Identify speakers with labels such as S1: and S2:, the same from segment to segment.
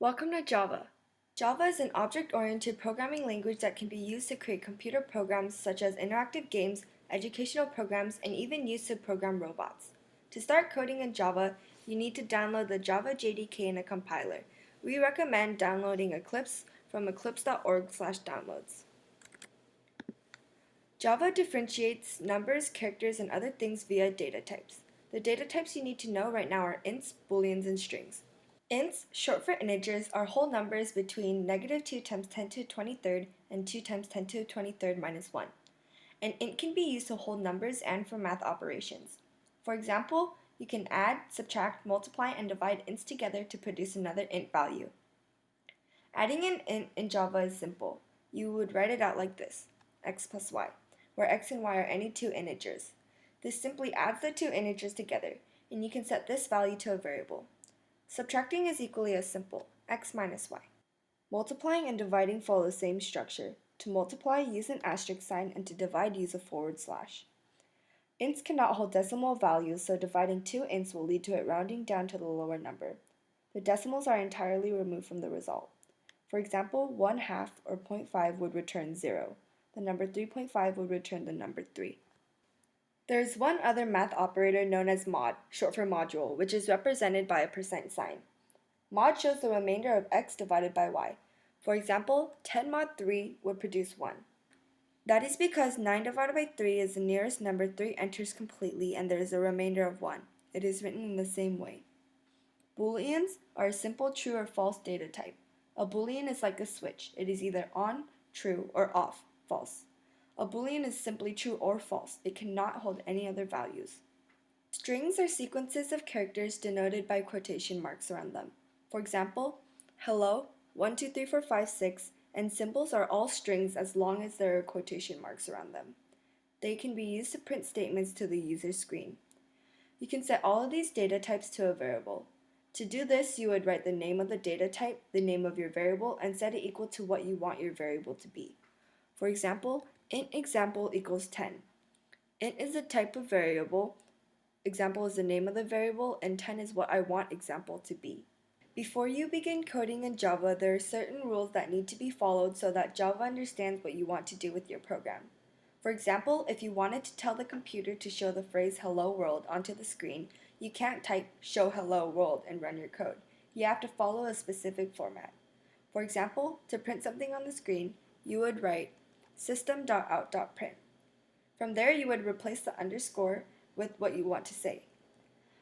S1: Welcome to Java. Java is an object-oriented programming language that can be used to create computer programs such as interactive games, educational programs, and even used to program robots. To start coding in Java, you need to download the Java JDK and a compiler. We recommend downloading Eclipse from eclipse.org/downloads. Java differentiates numbers, characters, and other things via data types. The data types you need to know right now are ints, booleans, and strings. Ints, short for integers, are whole numbers between -2 times 10 to the 23rd and 2 times 10 to the 23rd minus 1. An int can be used to hold numbers and for math operations. For example, you can add, subtract, multiply, and divide ints together to produce another int value. Adding an int in Java is simple. You would write it out like this, x plus y, where x and y are any two integers. This simply adds the two integers together, and you can set this value to a variable. Subtracting is equally as simple, x minus y. Multiplying and dividing follow the same structure. To multiply, use an asterisk sign, and to divide, use a /. Ints cannot hold decimal values, so dividing two ints will lead to it rounding down to the lower number. The decimals are entirely removed from the result. For example, 1/2 or 0.5 would return 0. The number 3.5 would return the number 3. There is one other math operator known as mod, short for module, which is represented by a % sign. Mod shows the remainder of x divided by y. For example, 10 mod 3 would produce 1. That is because 9 divided by 3 is the nearest number 3 enters completely and there is a remainder of 1. It is written in the same way. Booleans are a simple true or false data type. A boolean is like a switch. It is either on, true, or off, false. A boolean is simply true or false. It cannot hold any other values. Strings are sequences of characters denoted by quotation marks around them. For example, hello, 1, 2, 3, 4, 5, 6, and symbols are all strings as long as there are quotation marks around them. They can be used to print statements to the user's screen. You can set all of these data types to a variable. To do this, you would write the name of the data type, the name of your variable, and set it equal to what you want your variable to be. For example, int example equals 10. Int is a type of variable, example is the name of the variable, and 10 is what I want example to be. Before you begin coding in Java, there are certain rules that need to be followed so that Java understands what you want to do with your program. For example, if you wanted to tell the computer to show the phrase hello world onto the screen, you can't type show hello world and run your code. You have to follow a specific format. For example, to print something on the screen, you would write system.out.print. From there, you would replace the underscore with what you want to say.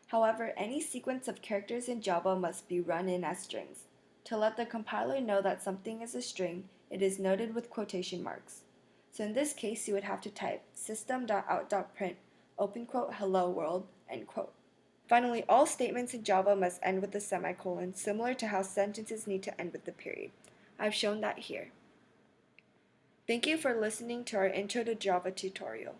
S1: However, any sequence of characters in Java must be run in as strings. To let the compiler know that something is a string, it is noted with quotation marks. So in this case, you would have to type system.out.print, open quote, hello world, end quote. Finally, all statements in Java must end with a semicolon, similar to how sentences need to end with the period. I've shown that here. Thank you for listening to our Intro to Java tutorial.